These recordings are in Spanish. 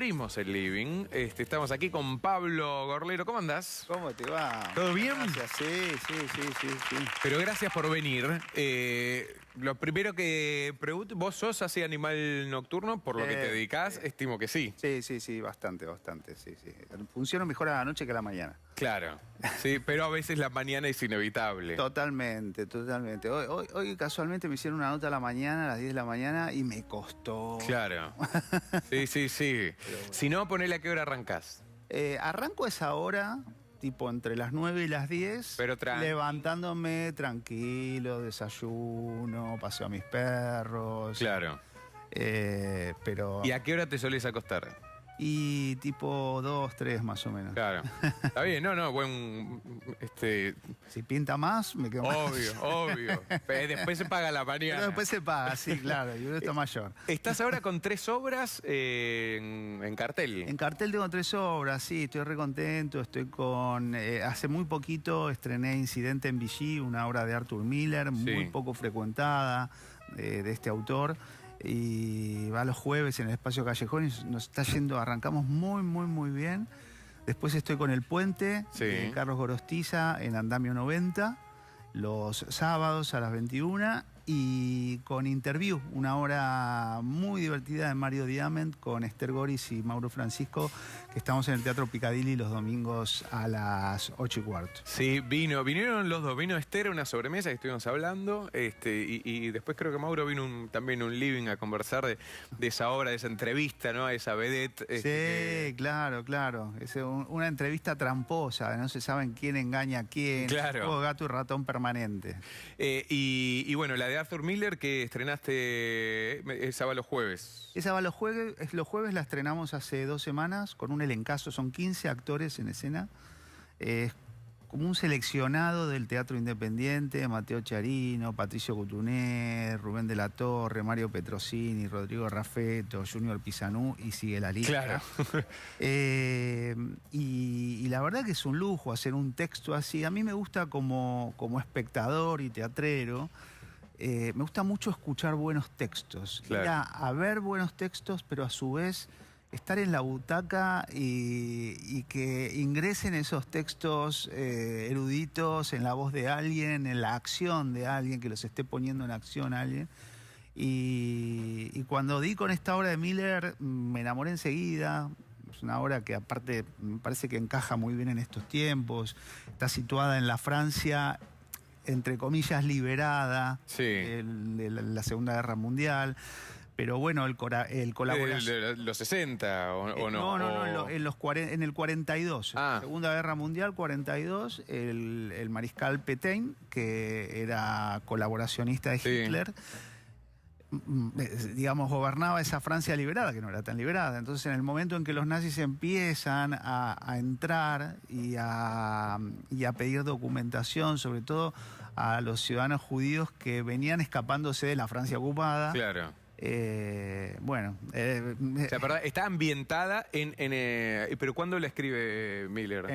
Abrimos el living. Estamos aquí con Pablo Gorlero. ¿Cómo andás? ¿Cómo te va? ¿Todo bien? Gracias, sí. Pero gracias por venir. Lo primero que pregunto, ¿vos sos así animal nocturno por lo que te dedicás? Estimo que sí. Sí, bastante, sí. Funciona mejor a la noche que a la mañana. Claro, sí, pero a veces la mañana es inevitable. Totalmente. Hoy casualmente me hicieron una nota a la mañana, a las 10 de la mañana, y me costó. Claro. Sí. Bueno. Si no, ponele a qué hora arrancás. Arranco a esa hora, tipo entre las 9 y las 10, Pero levantándome tranquilo, desayuno, paseo a mis perros. Claro. Pero... ¿Y a qué hora te solés acostar? Y tipo 2, 3 más o menos. Claro. Está bien, buen... Si pinta más, me quedo más. Obvio. Después se paga la mañana. Pero después se paga, sí, claro, y uno está mayor. Estás ahora con 3 obras en cartel. En cartel tengo 3 obras, sí, estoy re contento, estoy con... hace muy poquito estrené Incidente en Vichy, una obra de Arthur Miller, muy poco frecuentada, de este autor. Y va los jueves en el Espacio Callejón y nos está yendo, arrancamos muy bien. Después estoy con El Puente, de Carlos Gorostiza, en Andamio 90, los sábados a las 21, y con Interview, una obra muy divertida de Mario Diamant con Esther Goris y Mauro Francisco, que estamos en el Teatro Picadilly los domingos a las 8:15. Sí, vinieron los dos, vino Esther a una sobremesa que estuvimos hablando, y después creo que Mauro vino también un living a conversar de esa obra, de esa entrevista, ¿no? A esa vedette. Sí, claro. Es una entrevista tramposa, no se saben quién engaña a quién. Claro. Juego de gato y ratón permanente. Y bueno, la de Arthur Miller que estrenaste, esa va los jueves. Esa va los jueves la estrenamos hace 2 semanas con un elencazo, son 15 actores en escena. Es como un seleccionado del teatro independiente: Mateo Charino, Patricio Couturier, Rubén de la Torre, Mario Petrosini, Rodrigo Raffetto, Junior Pisanú, y sigue la lista. Claro. Y la verdad que es un lujo hacer un texto así. A mí me gusta como espectador y teatrero. Me gusta mucho escuchar buenos textos, claro. Ir a ver buenos textos, pero a su vez estar en la butaca y que ingresen esos textos eruditos en la voz de alguien, en la acción de alguien, que los esté poniendo en acción a alguien. Y cuando di con esta obra de Miller, me enamoré enseguida. Es una obra que aparte me parece que encaja muy bien en estos tiempos. Está situada en la Francia, entre comillas, liberada de la Segunda Guerra Mundial. Pero bueno, el colaboración... ¿Los 60 o no? No, en el 42. Segunda Guerra Mundial, 42, el mariscal Pétain, que era colaboracionista de Hitler, digamos, gobernaba esa Francia liberada, que no era tan liberada. Entonces, en el momento en que los nazis empiezan a entrar y a pedir documentación, sobre todo a los ciudadanos judíos que venían escapándose de la Francia ocupada. Claro. Bueno. Perdón, está ambientada ¿pero cuándo la escribe Miller?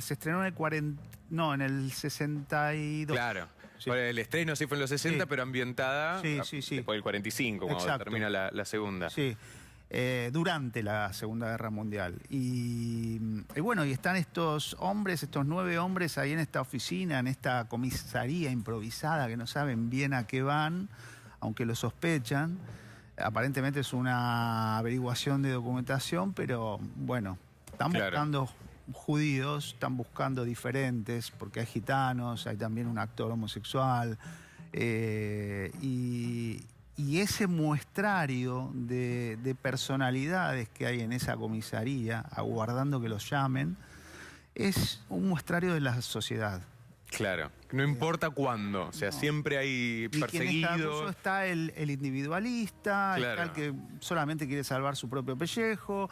Se estrenó en el 62. Claro. Sí. El estreno sí fue en los 60, pero ambientada después del 45, cuando termina la segunda. Sí. Durante la Segunda Guerra Mundial. Y bueno, y están estos 9 hombres ahí en esta oficina, en esta comisaría improvisada, que no saben bien a qué van, aunque lo sospechan. Aparentemente es una averiguación de documentación, pero bueno, están buscando judíos, están buscando diferentes, porque hay gitanos, hay también un actor homosexual, y ese muestrario de personalidades que hay en esa comisaría, aguardando que los llamen, es un muestrario de la sociedad. Claro, no importa cuándo, o sea, siempre hay perseguidos. Está el individualista, está el que solamente quiere salvar su propio pellejo,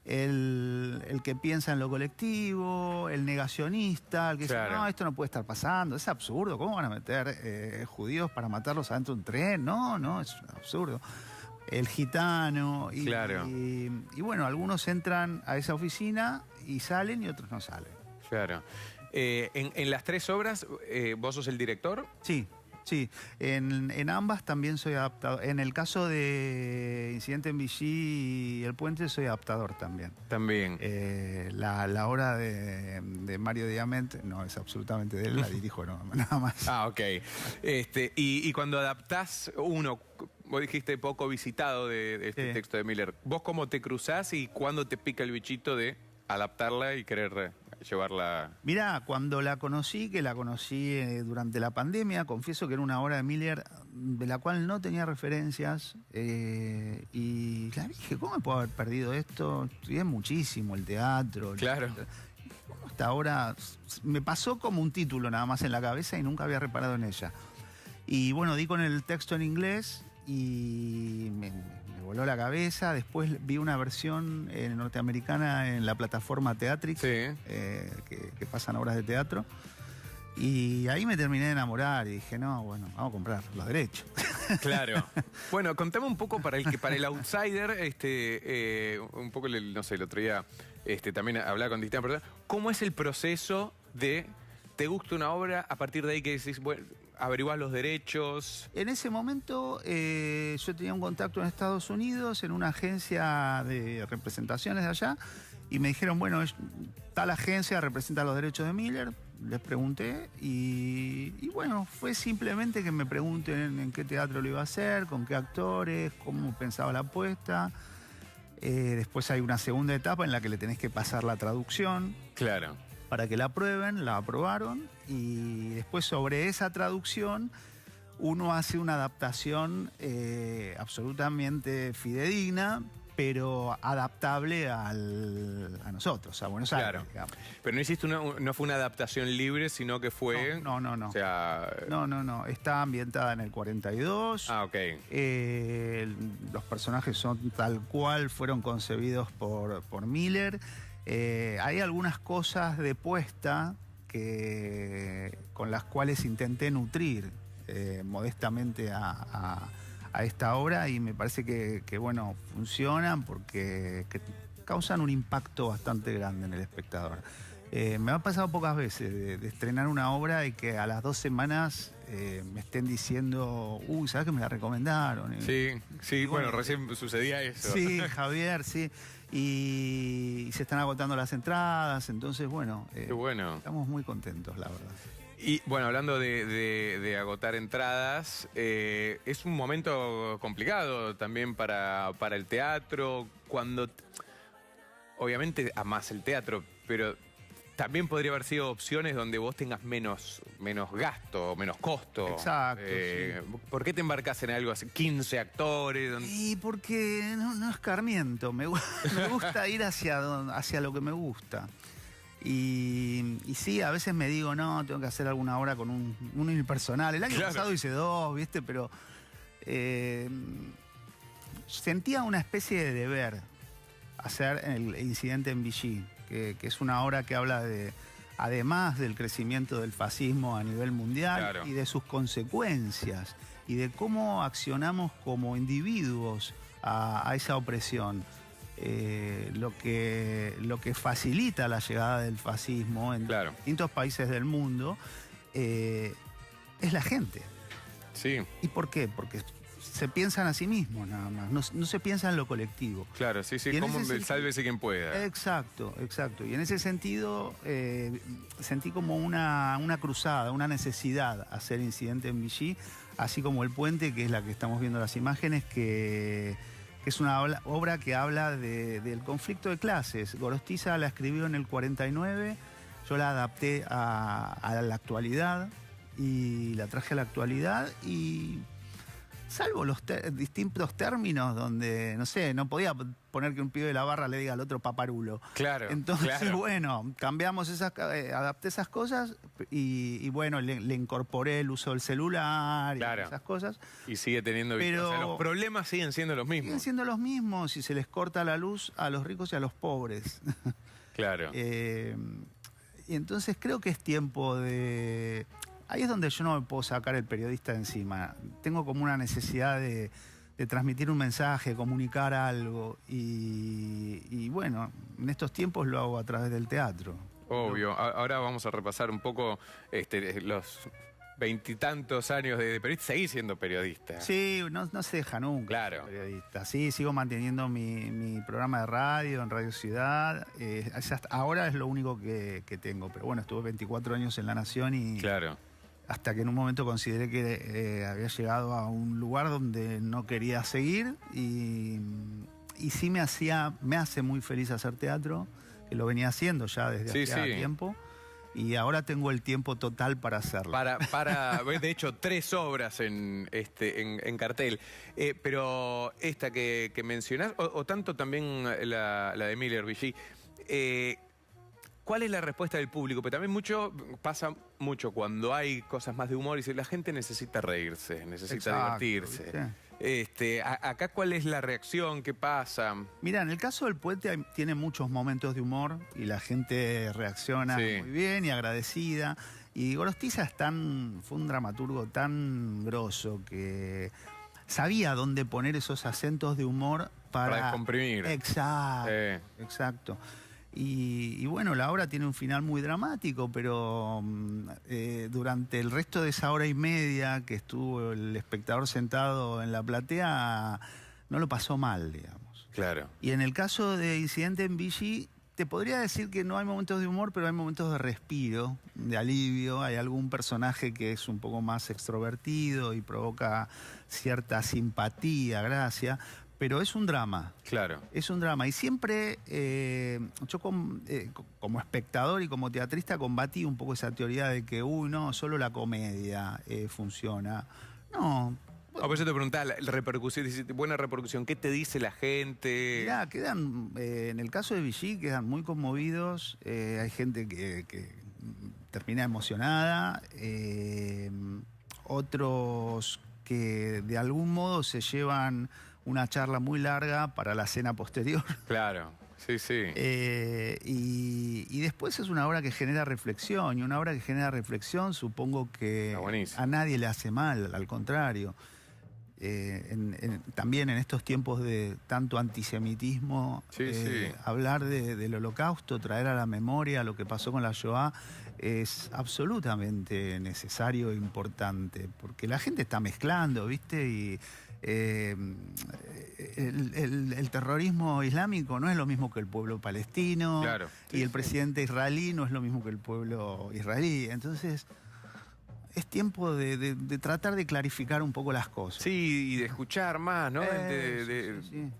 el que piensa en lo colectivo, el negacionista, el que dice, no, esto no puede estar pasando, es absurdo, ¿cómo van a meter judíos para matarlos adentro de un tren? No, es absurdo. El gitano, y bueno, algunos entran a esa oficina y salen y otros no salen. Claro. En las 3 obras, ¿vos sos el director? Sí. Sí, en ambas también soy adaptador. En el caso de Incidente en Vichy y El Puente soy adaptador también. También. La obra de Mario Diamant no es absolutamente de él, la dirijo nada más. Ah, ok. Y cuando adaptás uno, vos dijiste poco visitado de este Sí. texto de Miller, ¿vos cómo te cruzás y cuándo te pica el bichito de adaptarla y querer llevarla? Mirá, cuando la conocí, que la conocí durante la pandemia, confieso que era una obra de Miller de la cual no tenía referencias y la dije, ¿cómo me puedo haber perdido esto? Estudié muchísimo el teatro. Claro. Hasta ahora me pasó como un título nada más en la cabeza y nunca había reparado en ella. Y bueno, di con el texto en inglés y me voló la cabeza. Después vi una versión norteamericana en la plataforma Teatrix, Sí. que pasan obras de teatro. Y ahí me terminé de enamorar y dije, no, bueno, vamos a comprar los derechos. Claro. Bueno, contame un poco para el outsider, un poco, no sé, el otro día también hablaba con distintas personas, ¿cómo es el proceso de te gusta una obra, a partir de ahí que decís, bueno, averiguás los derechos? En ese momento yo tenía un contacto en Estados Unidos, en una agencia de representaciones de allá, y me dijeron, bueno, tal agencia representa los derechos de Miller. Les pregunté y bueno, fue simplemente que me pregunten en qué teatro lo iba a hacer, con qué actores, cómo pensaba la apuesta. Después hay una segunda etapa en la que le tenés que pasar la traducción. Claro. Para que la aprueben, la aprobaron y después sobre esa traducción uno hace una adaptación absolutamente fidedigna, pero adaptable a nosotros, a Buenos Aires. Claro. Digamos. Pero no hiciste no fue una adaptación libre, sino que fue... No. O sea... No. Está ambientada en el 42. Ah, ok. Los personajes son tal cual fueron concebidos por Miller. Hay algunas cosas de puesta con las cuales intenté nutrir modestamente a esta obra y me parece que bueno, funcionan porque causan un impacto bastante grande en el espectador. Me ha pasado pocas veces de estrenar una obra y que a las 2 semanas me estén diciendo, uy, ¿sabes que me la recomendaron? Sí, bueno, recién sucedía eso. Sí, Javier, sí. Y se están agotando las entradas, entonces, bueno, Qué bueno. estamos muy contentos, la verdad. Y bueno, hablando de agotar entradas, es un momento complicado también para el teatro, cuando obviamente amás el teatro, pero también podría haber sido opciones donde vos tengas menos gasto, menos costo. Exacto, sí. ¿Por qué te embarcás en algo así? 15 actores. Y porque no escarmiento, me gusta ir hacia lo que me gusta. Y sí, a veces me digo, no, tengo que hacer alguna obra con un unipersonal. El año pasado hice 2, ¿viste? Pero sentía una especie de deber hacer el Incidente en Vichy, que es una obra que habla además del crecimiento del fascismo a nivel mundial y de sus consecuencias y de cómo accionamos como individuos a esa opresión. Lo que facilita la llegada del fascismo en distintos países del mundo es la gente. Sí. ¿Y por qué? Porque se piensan a sí mismos nada más, no se piensa en lo colectivo. Claro, sí, como sálvese quien pueda. Exacto. Y en ese sentido sentí como una cruzada, una necesidad hacer Incidente en Vichy, así como El Puente, que es la que estamos viendo las imágenes, que es una obra que habla del conflicto de clases. Gorostiza la escribió en el 49, yo la adapté a la actualidad y la traje a la actualidad y salvo los distintos términos donde, no sé, no podía poner que un pibe de la barra le diga al otro paparulo. Claro. Entonces, bueno, cambiamos adapté esas cosas y bueno, le incorporé el uso del celular y esas cosas. Y sigue teniendo... Pero o sea, los problemas siguen siendo los mismos. Siguen siendo los mismos y se les corta la luz a los ricos y a los pobres. Claro. Y entonces creo que es tiempo de... Ahí es donde yo no me puedo sacar el periodista de encima. Tengo como una necesidad de transmitir un mensaje, comunicar algo. Y bueno, en estos tiempos lo hago a través del teatro. Obvio. Ahora vamos a repasar un poco los veintitantos años de periodista, seguís siendo periodista. Sí, no se deja nunca. Claro. Periodista. Sí, sigo manteniendo mi programa de radio en Radio Ciudad. Ahora es lo único que tengo. Pero bueno, estuve 24 años en La Nación y... Claro. Hasta que en un momento consideré que había llegado a un lugar donde no quería seguir y sí me hace muy feliz hacer teatro, que lo venía haciendo ya desde hace tiempo. Y ahora tengo el tiempo total para hacerlo. De hecho, 3 obras en cartel. Pero esta que mencionás, o tanto también la de Miller Vichy, ¿cuál es la respuesta del público? Pero también pasa mucho cuando hay cosas más de humor y la gente necesita reírse, necesita divertirse. Acá, ¿cuál es la reacción? ¿Qué pasa? Mira, en el caso del Puente tiene muchos momentos de humor y la gente reacciona muy bien y agradecida. Y Gorostiza fue un dramaturgo tan grosso que sabía dónde poner esos acentos de humor para descomprimir. Exacto, exacto. Y bueno, la obra tiene un final muy dramático, pero durante el resto de esa hora y media que estuvo el espectador sentado en la platea, no lo pasó mal, digamos. Claro. Y en el caso de Incidente en Vichy, te podría decir que no hay momentos de humor, pero hay momentos de respiro, de alivio. Hay algún personaje que es un poco más extrovertido y provoca cierta simpatía, gracia. Pero es un drama. Claro. Es un drama. Y siempre yo como espectador y como teatrista combatí un poco esa teoría de que, no, solo la comedia funciona. No. A veces te preguntaba, la repercusión, buena repercusión, ¿qué te dice la gente? Mirá, en el caso de Vichy quedan muy conmovidos. Hay gente que termina emocionada. Otros que de algún modo se llevan una charla muy larga para la cena posterior. Claro, sí. Y después es una obra que genera reflexión, y una obra que genera reflexión supongo que a nadie le hace mal, al contrario. También en estos tiempos de tanto antisemitismo, hablar del Holocausto, traer a la memoria lo que pasó con la Shoah, es absolutamente necesario e importante, porque la gente está mezclando, ¿viste? Y el terrorismo islámico no es lo mismo que el pueblo palestino, y el presidente israelí no es lo mismo que el pueblo israelí. Entonces, es tiempo de tratar de clarificar un poco las cosas. Sí, y de escuchar más, ¿no?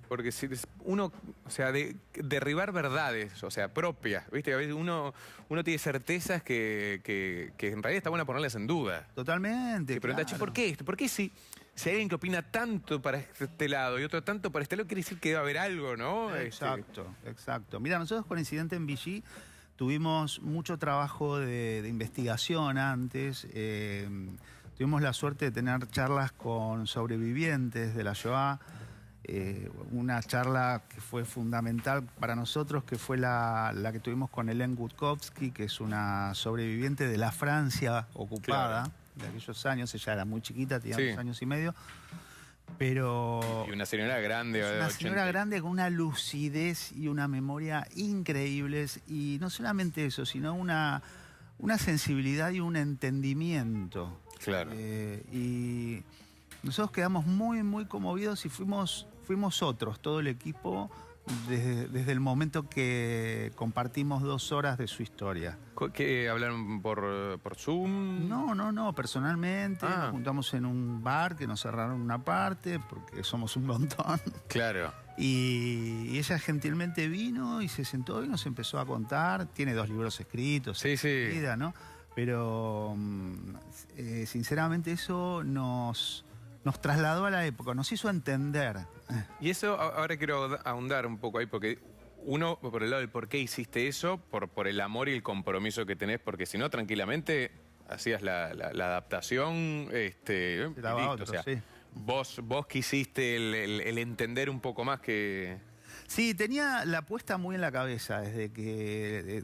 Porque si uno, o sea, de derribar verdades, o sea, propias, ¿viste? A veces uno tiene certezas que en realidad está bueno ponerlas en duda. Totalmente. Y pregunta, ¿por qué esto? ¿Por qué si hay alguien que opina tanto para este lado y otro tanto para este lado, quiere decir que debe haber algo, ¿no? Exacto. Mira, nosotros con Incidente en Vichy tuvimos mucho trabajo de investigación antes. Tuvimos la suerte de tener charlas con sobrevivientes de la Shoah. Una charla que fue fundamental para nosotros, que fue la que tuvimos con Hélène Gutkowski, que es una sobreviviente de la Francia ocupada de aquellos años. Ella era muy chiquita, tenía 2 años y medio. Pero... Y una señora grande. Una señora grande con una lucidez y una memoria increíbles. Y no solamente eso, sino una sensibilidad y un entendimiento. Claro. Y nosotros quedamos muy, muy conmovidos y fuimos otros, todo el equipo, desde el momento que compartimos 2 horas de su historia. ¿Qué hablaron por Zoom? No, personalmente. Nos juntamos en un bar que nos cerraron una parte porque somos un montón. Claro. Y ella gentilmente vino y se sentó y nos empezó a contar. Tiene 2 libros escritos. Vida, ¿no? Pero sinceramente eso nos trasladó a la época, nos hizo entender. Y eso, ahora quiero ahondar un poco ahí, porque uno, por el lado del por qué hiciste eso, por el amor y el compromiso que tenés, porque si no, tranquilamente hacías la adaptación, listo, vos quisiste el entender un poco más que... Sí, tenía la apuesta muy en la cabeza, desde que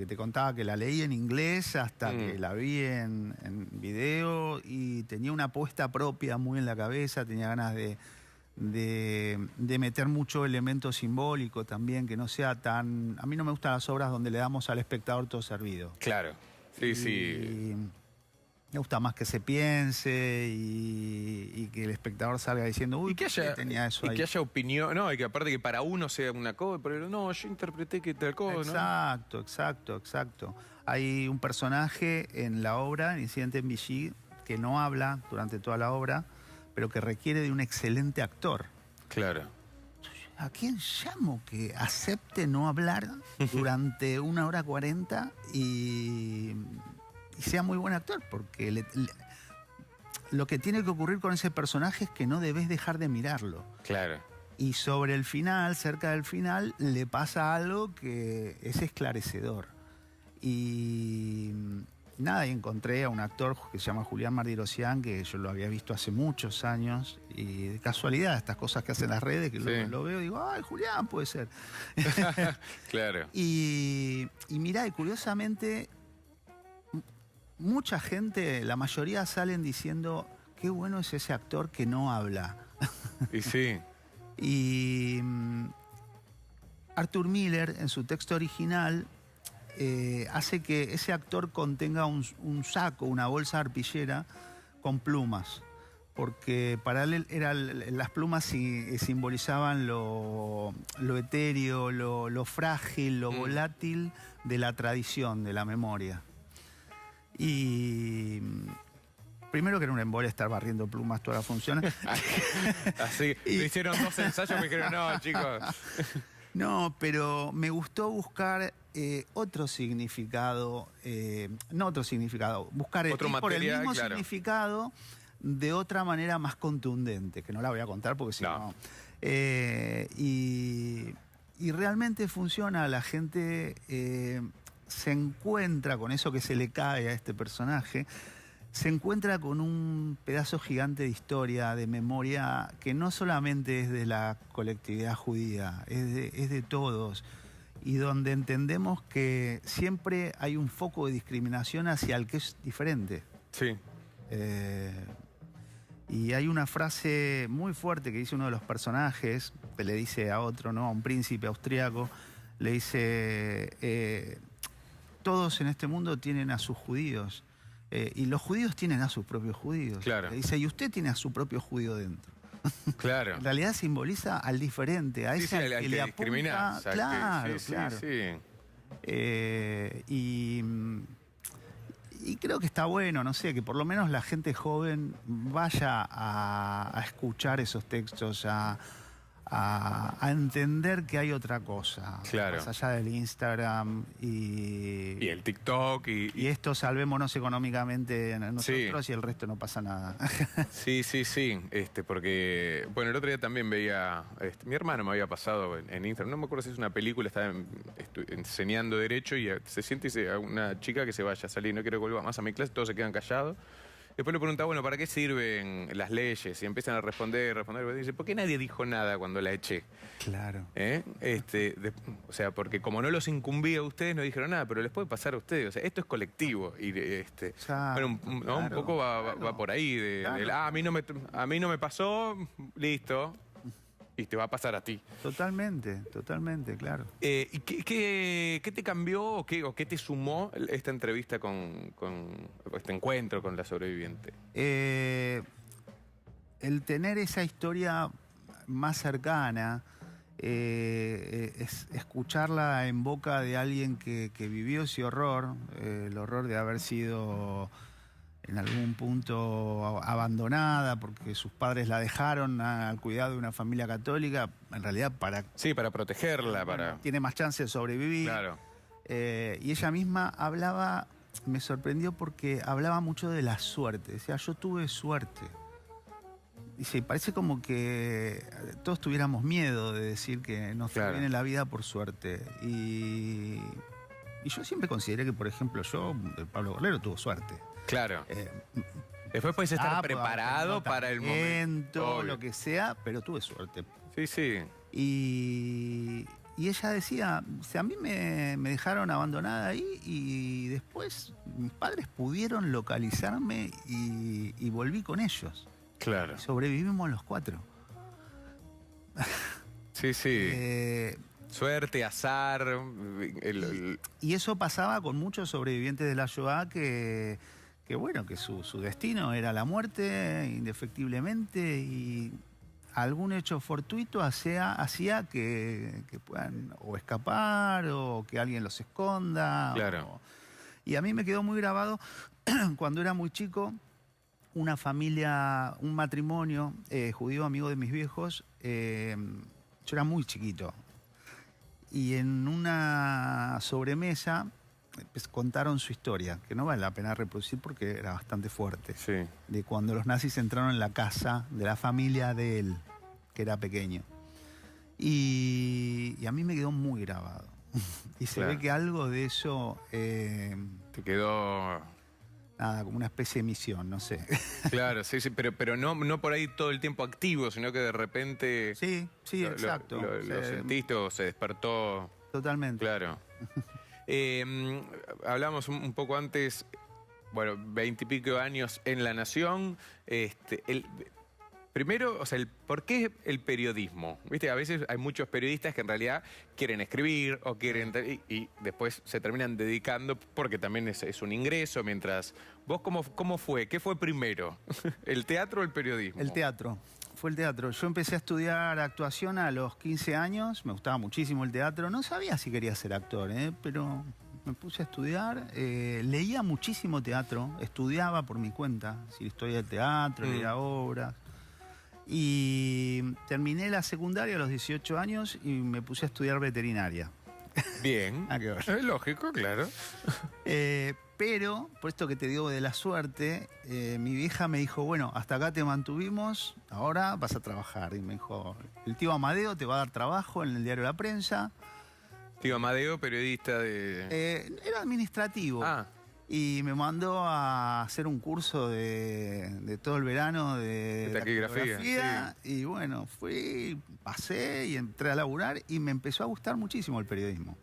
te contaba que la leí en inglés hasta que la vi en video, y tenía una apuesta propia muy en la cabeza, tenía ganas de meter mucho elemento simbólico también, que no sea tan... A mí no me gustan las obras donde le damos al espectador todo servido. Claro, sí. Me gusta más que se piense y que el espectador salga diciendo, uy, Y que ¿por qué haya, tenía eso y ahí? que haya opinión, no, y que aparte que para uno sea una cosa, pero no, yo interpreté que tal cosa, ¿no? Exacto, exacto, exacto. Hay un personaje en la obra, en Incidente en Vichy, que no habla durante toda la obra, pero que requiere de un excelente actor. Claro. ¿A quién llamo que acepte no hablar durante 1 hora 40 y sea muy buen actor? Porque lo que tiene que ocurrir con ese personaje es que no debes dejar de mirarlo. Claro. Y sobre el final, cerca del final, le pasa algo que es esclarecedor. Y nada, y encontré a un actor que se llama Julián Mardirosian, que yo lo había visto hace muchos años, y de casualidad, estas cosas que hacen las redes, que Sí. lo veo y digo, ay, Julián, puede ser. Claro. Y mirá, y curiosamente, mucha gente, la mayoría salen diciendo, qué bueno es ese actor que no habla. Y sí. Y Arthur Miller, en su texto original, hace que ese actor contenga un saco, una bolsa arpillera con plumas. Porque para él las plumas simbolizaban lo etéreo, lo frágil, lo volátil de la tradición, de la memoria. Y primero que era un embole estar barriendo plumas toda la función. Así, me hicieron 2 ensayos, me dijeron, no, chicos. No, pero me gustó buscar otro significado, no otro significado, buscar Otro por el material, mismo claro. significado de otra manera más contundente, que no la voy a contar porque si No. no... y realmente funciona, la gente se encuentra con eso que se le cae a este personaje, se encuentra con un pedazo gigante de historia, de memoria, que no solamente es de la colectividad judía, es de todos, y donde entendemos que siempre hay un foco de discriminación hacia el que es diferente. Sí. Y hay una frase muy fuerte que dice uno de los personajes, que le dice a otro, ¿no? A un príncipe austriaco, le dice, todos en este mundo tienen a sus judíos, y los judíos tienen a sus propios judíos. Claro. Le dice, y usted tiene a su propio judío dentro. Claro. En realidad simboliza al diferente, a Sí, ese sí, al que le discrimina. apunta. Claro, Sí, claro. sí, sí. Y creo que está bueno, no sé, que por lo menos la gente joven vaya a escuchar esos textos, a entender que hay otra cosa. Claro. Más allá del Instagram Y el TikTok y esto salvémonos económicamente nosotros Sí. y el resto no pasa nada. Sí, sí, sí. Porque, bueno, el otro día también veía, mi hermano me había pasado en Instagram, no me acuerdo si es una película, estaba enseñando Derecho y se siente y dice a una chica que se vaya a salir, no quiero que vuelva más a mi clase, todos se quedan callados. Después le preguntaba, bueno, ¿para qué sirven las leyes? Y empiezan a responder. Y dice, ¿por qué nadie dijo nada cuando la eché? Claro. O sea, porque como no los incumbía a ustedes, no dijeron nada, pero les puede pasar a ustedes. O sea, esto es colectivo. Y Claro, bueno, claro, un poco va claro. por ahí. Claro. A mí no me pasó, listo. Y te va a pasar a ti. Totalmente, totalmente, claro. ¿Y qué te cambió o qué te sumó esta entrevista con este encuentro con la sobreviviente? El tener esa historia más cercana, escucharla en boca de alguien que vivió ese horror, el horror de haber sido en algún punto abandonada porque sus padres la dejaron al cuidado de una familia católica, en realidad Sí, para protegerla, para... tiene más chance de sobrevivir. Claro. Y ella misma hablaba, me sorprendió porque hablaba mucho de la suerte. Decía, yo tuve suerte. Dice, parece como que todos tuviéramos miedo de decir que nos fue Claro. bien en la vida por suerte. Y yo siempre consideré que, por ejemplo, Pablo Borrero, tuvo suerte. Claro. Después puedes estar preparado para el momento. Lo que sea, pero tuve suerte. Sí, sí. Y ella decía, o sea, a mí me dejaron abandonada ahí y después mis padres pudieron localizarme y volví con ellos. Claro. Sobrevivimos los 4. Sí, sí. Eh, Suerte, azar. y eso pasaba con muchos sobrevivientes de la Shoah que bueno, que su destino era la muerte, indefectiblemente, y algún hecho fortuito hacía que puedan o escapar o que alguien los esconda. Claro. Y a mí me quedó muy grabado cuando era muy chico, una familia, un matrimonio judío amigo de mis viejos. Yo era muy chiquito. Y en una sobremesa pues, contaron su historia, que no vale la pena reproducir porque era bastante fuerte. Sí. De cuando los nazis entraron en la casa de la familia de él, que era pequeño. Y a mí me quedó muy grabado. Y se ve que algo de eso... Te quedó... Nada, como una especie de misión, no sé. Claro, sí, pero no por ahí todo el tiempo activo, sino que de repente... Sí, exacto. Lo sentiste o se despertó... Totalmente. Claro. Hablamos un poco antes, bueno, 20 y pico años en La Nación. Primero, o sea, ¿por qué el periodismo? ¿Viste? A veces hay muchos periodistas que en realidad quieren escribir o quieren... Y después se terminan dedicando porque también es un ingreso, mientras... ¿Vos cómo fue? ¿Qué fue primero? ¿El teatro o el periodismo? El teatro. Fue el teatro. Yo empecé a estudiar actuación a los 15 años. Me gustaba muchísimo el teatro. No sabía si quería ser actor, pero me puse a estudiar. Leía muchísimo teatro. Estudiaba por mi cuenta. Historia del teatro, leía obras. Y terminé la secundaria a los 18 años y me puse a estudiar veterinaria. Bien. ¿A qué ver? Es lógico, claro. Pero, por esto que te digo de la suerte, mi vieja me dijo, bueno, hasta acá te mantuvimos, ahora vas a trabajar. Y me dijo, el tío Amadeo te va a dar trabajo en el diario La Prensa. Tío Amadeo, periodista de... Era administrativo. Ah. Y me mandó a hacer un curso de todo el verano de taquigrafía. Sí. Y bueno, pasé y entré a laburar y me empezó a gustar muchísimo el periodismo.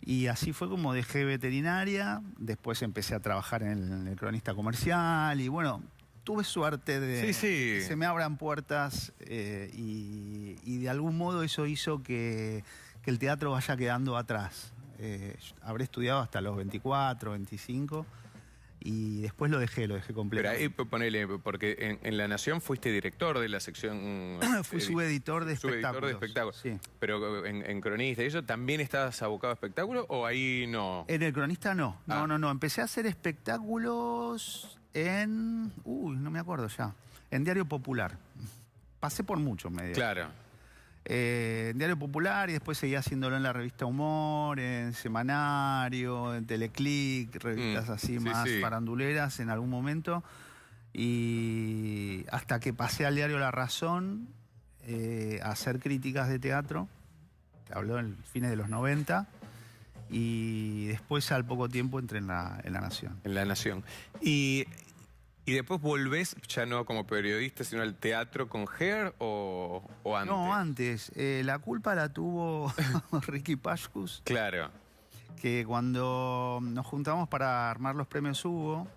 Y así fue como dejé veterinaria, después empecé a trabajar en el Cronista Comercial y bueno, tuve suerte de que se me abran puertas y de algún modo eso hizo que el teatro vaya quedando atrás. Habré estudiado hasta los 24, 25 y después lo dejé completo. Pero ahí ponele, porque en La Nación fuiste director de la sección... Fui subeditor de espectáculos. Subeditor de espectáculos. Sí. Pero en Cronista, ¿y eso también estabas abocado a espectáculos o ahí no? En el Cronista no. No. Empecé a hacer espectáculos en... no me acuerdo ya. En Diario Popular. Pasé por muchos medios. Claro. En Diario Popular y después seguía haciéndolo en la revista Humor, en Semanario, en Teleclic, revistas así más faranduleras en algún momento. Y hasta que pasé al diario La Razón a hacer críticas de teatro, que habló en fines de los 90, y después al poco tiempo entré en La Nación. En La Nación. ¿Y después volvés, ya no como periodista, sino al teatro con Ger o antes? No, antes. La culpa la tuvo Ricky Pashkus. Claro. Que cuando nos juntamos para armar los premios Hugo,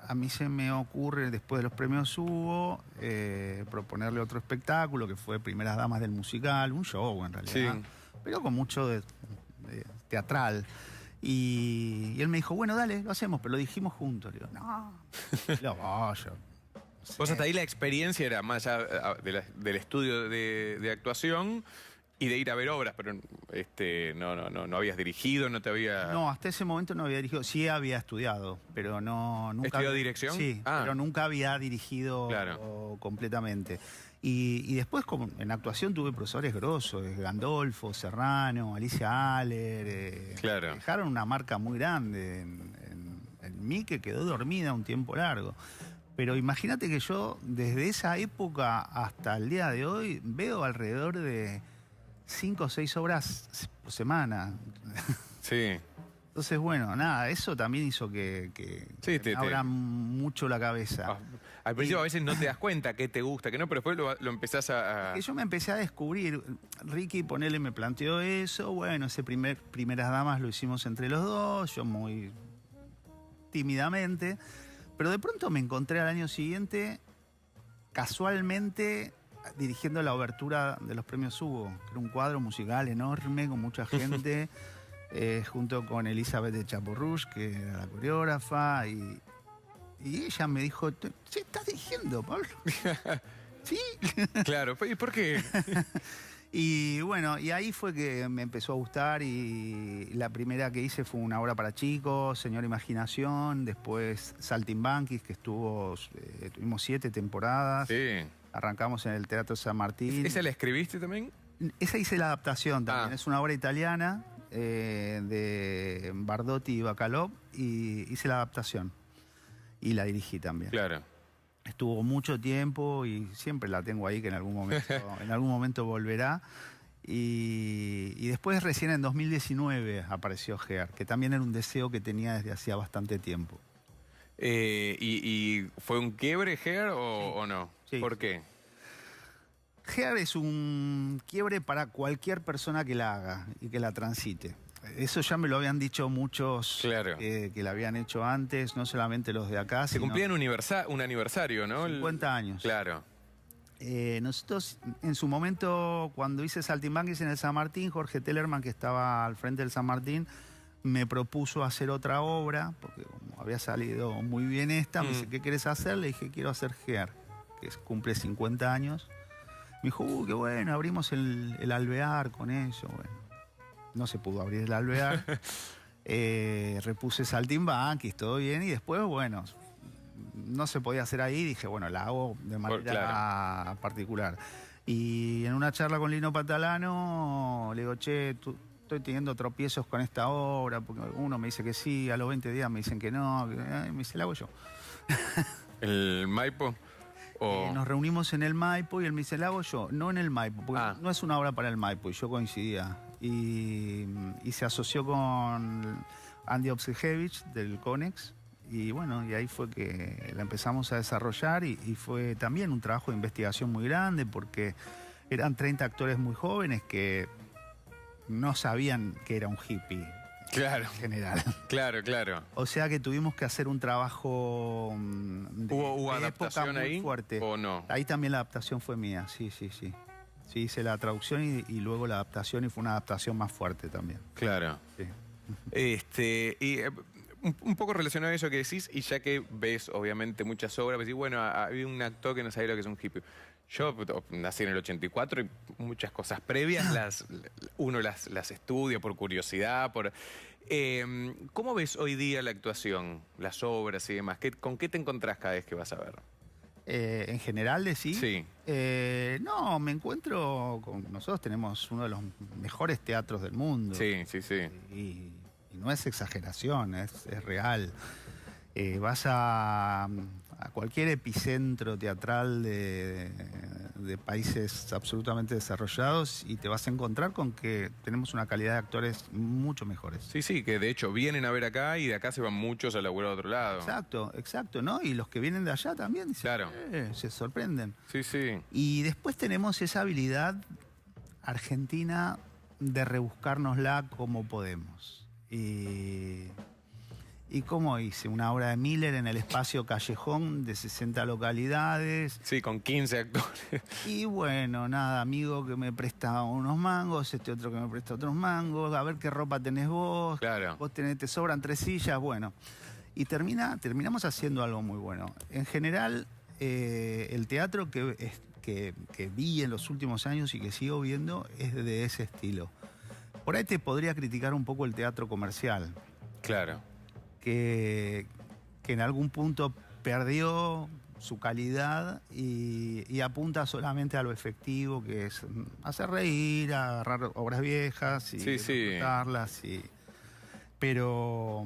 a mí se me ocurre, después de los premios Hugo, proponerle otro espectáculo, que fue Primeras Damas del Musical, un show en realidad, pero con mucho de teatral. Y él me dijo, bueno, dale, lo hacemos, pero lo dijimos juntos. Le digo, no, yo... Vos hasta ahí la experiencia era más allá del estudio de actuación y de ir a ver obras, pero no habías dirigido, no te había... No, hasta ese momento no había dirigido. Sí había estudiado, pero nunca... ¿Estudió dirección? Sí, pero nunca había dirigido completamente. Y después como en actuación tuve profesores grosos, Gandolfo, Serrano, Alicia Aller. Dejaron una marca muy grande en mí que quedó dormida un tiempo largo. Pero imagínate que yo desde esa época hasta el día de hoy veo alrededor de 5 o 6 obras por semana. Sí. Entonces, bueno, nada, eso también hizo que me abra mucho la cabeza. Al principio a veces no te das cuenta qué te gusta, qué no, pero después lo empezás a... Yo me empecé a descubrir. Ricky, ponele, me planteó eso. Bueno, Primeras Damas lo hicimos entre los dos, yo muy tímidamente. Pero de pronto me encontré al año siguiente, casualmente, dirigiendo la obertura de los premios Hugo, que era un cuadro musical enorme, con mucha gente... junto con Elizabeth de Chaporush, que era la coreógrafa, y ella me dijo, ¿sí estás dirigiendo, Pablo? ¿Sí? Claro, ¿y por qué? Y bueno, y ahí fue que me empezó a gustar, y la primera que hice fue una obra para chicos, Señor Imaginación, después Saltimbanquis, que tuvimos 7 temporadas. Sí. Arrancamos en el Teatro San Martín. ¿Esa la escribiste también? Esa hice la adaptación también, es una obra italiana de Bardotti y Bacalov, y hice la adaptación y la dirigí también. Claro. Estuvo mucho tiempo y siempre la tengo ahí, que en algún momento volverá. Y después recién en 2019 apareció Hair, que también era un deseo que tenía desde hacía bastante tiempo. ¿Y fue un quiebre Hair o no? Sí. ¿Por qué? Hair es un quiebre para cualquier persona que la haga y que la transite. Eso ya me lo habían dicho muchos, claro, que la habían hecho antes, no solamente los de acá. Se cumplían un aniversario, ¿no? 50 años. Claro. Nosotros, en su momento, cuando hice Saltimbanquis en el San Martín, Jorge Tellerman, que estaba al frente del San Martín, me propuso hacer otra obra, porque como había salido muy bien esta, me dice, ¿qué querés hacer? Le dije, quiero hacer Hair, que cumple 50 años. Me dijo, qué bueno, abrimos el alvear con eso, bueno. No se pudo abrir el alvear. Repuse Saltimbanquis, todo bien. Y después, bueno, no se podía hacer ahí. Dije, bueno, la hago de manera particular. Y en una charla con Lino Patalano, le digo, che, estoy teniendo tropiezos con esta obra, porque uno me dice que sí, a los 20 días me dicen que no. Me dice, la hago yo. ¿El Maipo? Nos reunimos en el Maipo y él me dice, la hago yo, no en el Maipo, porque no es una obra para el Maipo, y yo coincidía. Y se asoció con Andy Obsejevich del Conex, y bueno, y ahí fue que la empezamos a desarrollar, y fue también un trabajo de investigación muy grande, porque eran 30 actores muy jóvenes que no sabían que era un hippie. Claro. En general. Claro, claro. O sea que tuvimos que hacer un trabajo ¿Hubo adaptación ahí fuerte. ¿O no? Ahí también la adaptación fue mía, sí. Sí, hice la traducción y luego la adaptación, y fue una adaptación más fuerte también. Claro. Sí. Un poco relacionado a eso que decís, y ya que ves obviamente muchas obras, decís, bueno, había un actor que no sabía lo que es un hippie. Yo nací en el 84 y muchas cosas previas uno las estudia por curiosidad. ¿Cómo ves hoy día la actuación, las obras y demás? ¿Con qué te encontrás cada vez que vas a ver? ¿En general decís? Sí. No, me encuentro con... Nosotros tenemos uno de los mejores teatros del mundo. Sí. Y no es exageración, es real. Vas a cualquier epicentro teatral de países absolutamente desarrollados y te vas a encontrar con que tenemos una calidad de actores mucho mejores. Sí, que de hecho vienen a ver acá y de acá se van muchos a laburar a otro lado. Exacto, ¿no? Y los que vienen de allá también dicen, claro, se sorprenden. Sí. Y después tenemos esa habilidad argentina de rebuscárnosla como podemos. ¿Y cómo hice? Una obra de Miller en el espacio Callejón de 60 localidades. Sí, con 15 actores. Y bueno, nada, amigo que me presta unos mangos, este otro que me presta otros mangos, a ver qué ropa tenés vos. Claro. Te sobran 3 sillas, bueno. Y terminamos haciendo algo muy bueno. En general, el teatro que vi en los últimos años y que sigo viendo es de ese estilo. Por ahí te podría criticar un poco el teatro comercial. Claro. Que en algún punto perdió su calidad y apunta solamente a lo efectivo, que es hacer reír, agarrar obras viejas y disfrutarlas. Pero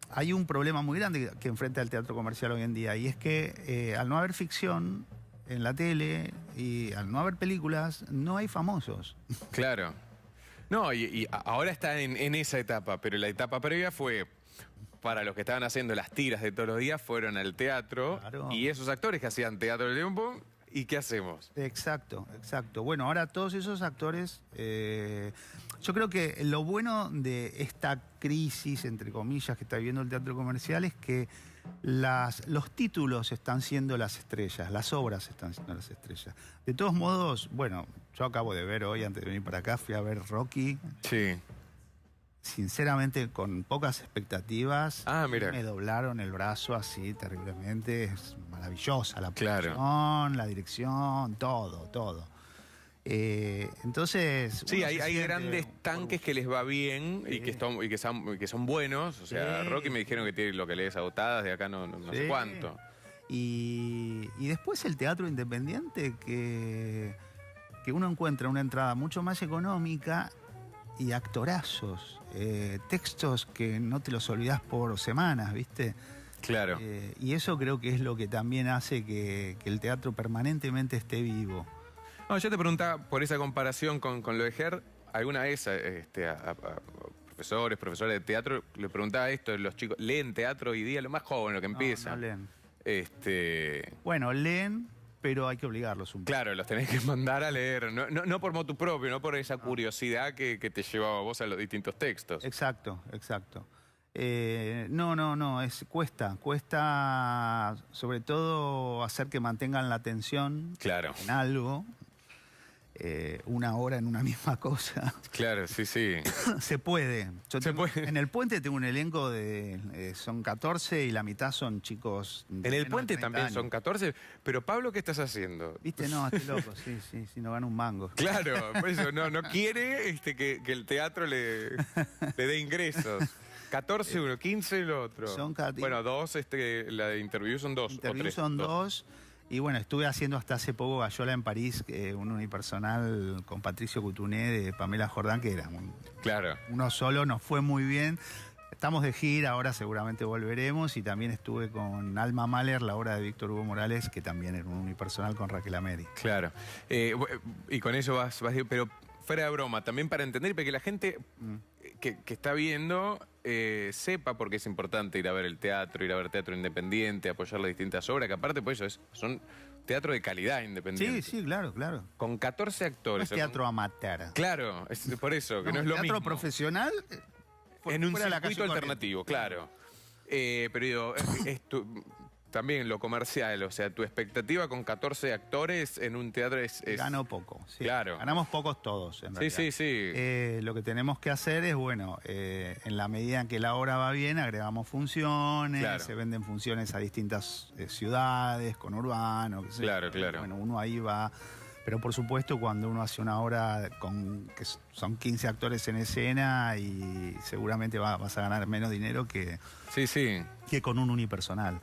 hay un problema muy grande que enfrenta el teatro comercial hoy en día, y es que al no haber ficción en la tele y al no haber películas, no hay famosos. Claro. No, y ahora está en esa etapa, pero la etapa previa fue... Para los que estaban haciendo las tiras de todos los días, fueron al teatro. Claro. Y esos actores que hacían teatro del tiempo, ¿y qué hacemos? Exacto. Bueno, ahora todos esos actores... yo creo que lo bueno de esta crisis, entre comillas, que está viviendo el teatro comercial es que los títulos están siendo las estrellas, las obras están siendo las estrellas. De todos modos, bueno, yo acabo de ver hoy, antes de venir para acá, fui a ver Rocky. Sí. sinceramente, con pocas expectativas, Mira. me doblaron el brazo así terriblemente. Es maravillosa la Claro. producción, la dirección, todo. Entonces... Sí, uno hay se siente grandes tanques que les va bien y que son buenos. O sea, Sí. Rocky me dijeron que tiene lo que lees agotadas, de acá no sé Sí. cuánto. Y después el teatro independiente, que uno encuentra una entrada mucho más económica y actorazos, textos que no te los olvidás por semanas, ¿viste? Claro. Y eso creo que es lo que también hace que el teatro permanentemente esté vivo. No, yo te preguntaba por esa comparación con lo de Ger, alguna vez a profesores de teatro, le preguntaba esto, los chicos, ¿leen teatro hoy día? Lo más joven, lo que empieza. No leen. Este, Bueno, leen, pero hay que obligarlos un poco. Claro, los tenés que mandar a leer, no por motu propio, no por esa curiosidad que te llevaba a vos a los distintos textos. Exacto. No, cuesta sobre todo hacer que mantengan la atención Claro, en algo, una hora en una misma cosa. claro, sí. Se puede. puede. En El Puente tengo un elenco de son 14 y la mitad son chicos de En el menos de puente 30 también años. son 14, pero Pablo, ¿qué estás haciendo? ¿Viste? No, estoy loco, sí, no gano un mango. Claro, por eso no quiere que el teatro le dé ingresos. 14 uno, 15 el otro. Bueno, dos, la de interview son dos. Interview o tres, son dos. Y bueno, estuve haciendo hasta hace poco Gallola en París, un unipersonal con Patricio Coutuné de Pamela Jordán, que era Claro. uno solo, nos fue muy bien. Estamos de gira, ahora seguramente volveremos. Y también estuve con Alma Mahler, la obra de Víctor Hugo Morales, que también era un unipersonal con Raquel Ameri. Claro. Y con eso vas, pero fuera de broma, también para entender, porque la gente que está viendo sepa por qué es importante ir a ver el teatro, ir a ver teatro independiente, apoyar las distintas obras, que aparte por eso son teatro de calidad independiente. Sí, claro. Con 14 No actores. es teatro amateur. Claro, es por eso, que no es lo teatro mismo. profesional. En un fuera de la calle circuito alternativo, claro. Pero digo, también lo comercial, o sea, tu expectativa con 14 actores en un teatro es... Gano poco. Sí. Claro. Ganamos pocos todos, en realidad. Sí. Lo que tenemos que hacer es, bueno, en la medida en que la obra va bien, agregamos funciones, Claro. se venden funciones a distintas ciudades, con urbano, qué sé yo. Claro. Bueno, uno ahí va... Pero por supuesto, cuando uno hace una obra que son 15 actores en escena y seguramente vas a ganar menos dinero que con un unipersonal.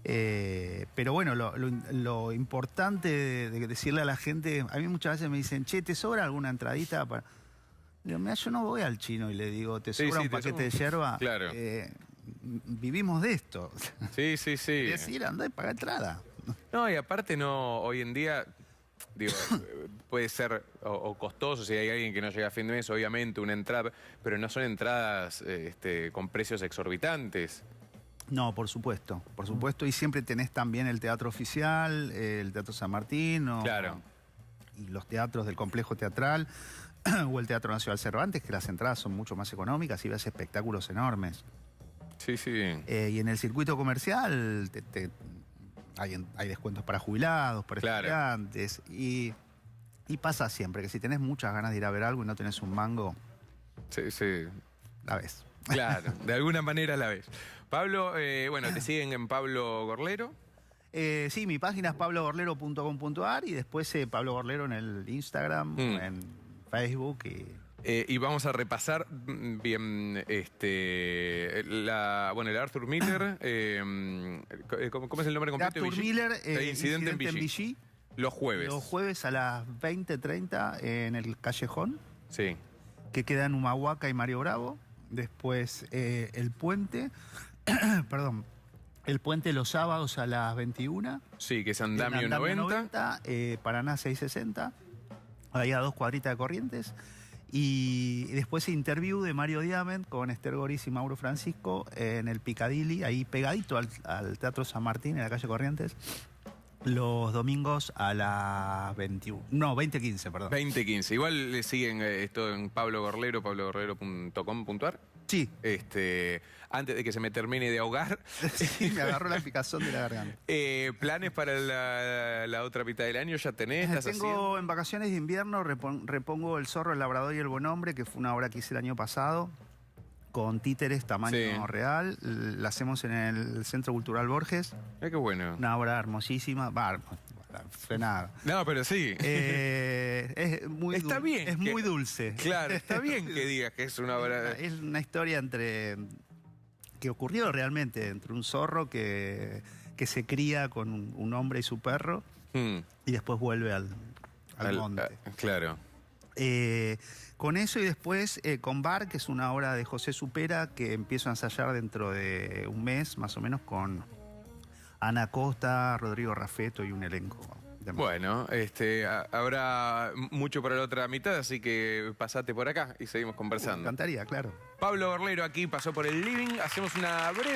Pero bueno, lo importante de decirle a la gente, a mí muchas veces me dicen, che, ¿te sobra alguna entradita? Digo, mira, yo no voy al chino y le digo, ¿te sobra un paquete de yerba? Claro. Vivimos de esto. Sí. Es decir, andá y paga entrada. No, y aparte hoy en día, digo, puede ser o costoso si hay alguien que no llega a fin de mes, obviamente, una entrada, pero no son entradas con precios exorbitantes. No, por supuesto, y siempre tenés también el Teatro Oficial, el Teatro San Martín, Claro. Y los teatros del complejo teatral, o el Teatro Nacional Cervantes, que las entradas son mucho más económicas y ves espectáculos enormes. Sí. Y en el circuito comercial hay descuentos para jubilados, para estudiantes, y pasa siempre que si tenés muchas ganas de ir a ver algo y no tenés un mango, Sí. la ves. Claro, de alguna manera la ves. Pablo, bueno, te siguen en Pablo Gorlero. Sí, mi página es pablogorlero.com.ar y después Pablo Gorlero en el Instagram, en Facebook. Y vamos a repasar bien el Arthur Miller. ¿Cómo es el nombre completo? Arthur Miller, Incidente en Vichy. Los jueves. Los jueves a las 20:30 en el Callejón, Sí. que queda en Humahuaca y Mario Bravo. Después El Puente, perdón, El Puente los sábados a las 21. Sí, que es En Andamio 90. Paraná 660, ahí a 2 cuadritas de Corrientes. Y después Interview de Mario Diamant con Esther Goris y Mauro Francisco en el Piccadilly, ahí pegadito al Teatro San Martín, en la calle Corrientes, los domingos a las 20:15, perdón. 20:15. Igual le siguen esto en Pablo Gorlero, pablogorlero.com.ar. Sí. Antes de que se me termine de ahogar. Sí, me agarró la picazón de la garganta. ¿Planes para la otra mitad del año ya tenés? ¿Estás haciendo? Tengo en vacaciones de invierno, repongo El Zorro, el Labrador y el Buen Hombre, que fue una obra que hice el año pasado. con títeres tamaño Sí. real. La hacemos en el Centro Cultural Borges, Qué bueno. una obra hermosísima. Frenada. No, pero sí. Es muy Está bien Es que- muy dulce. Claro, está bien que digas que es una obra... Es una historia que ocurrió realmente entre un zorro que se cría con un hombre y su perro Mm, y después vuelve al monte. claro. Con eso y después con Bar, que es una obra de José Supera que empiezo a ensayar dentro de un mes, más o menos, con Ana Costa, Rodrigo Raffetto y un elenco. Bueno, habrá mucho para la otra mitad, así que pasate por acá y seguimos Me conversando. encantaría, claro. Pablo Borlero aquí pasó por el living. Hacemos una breve...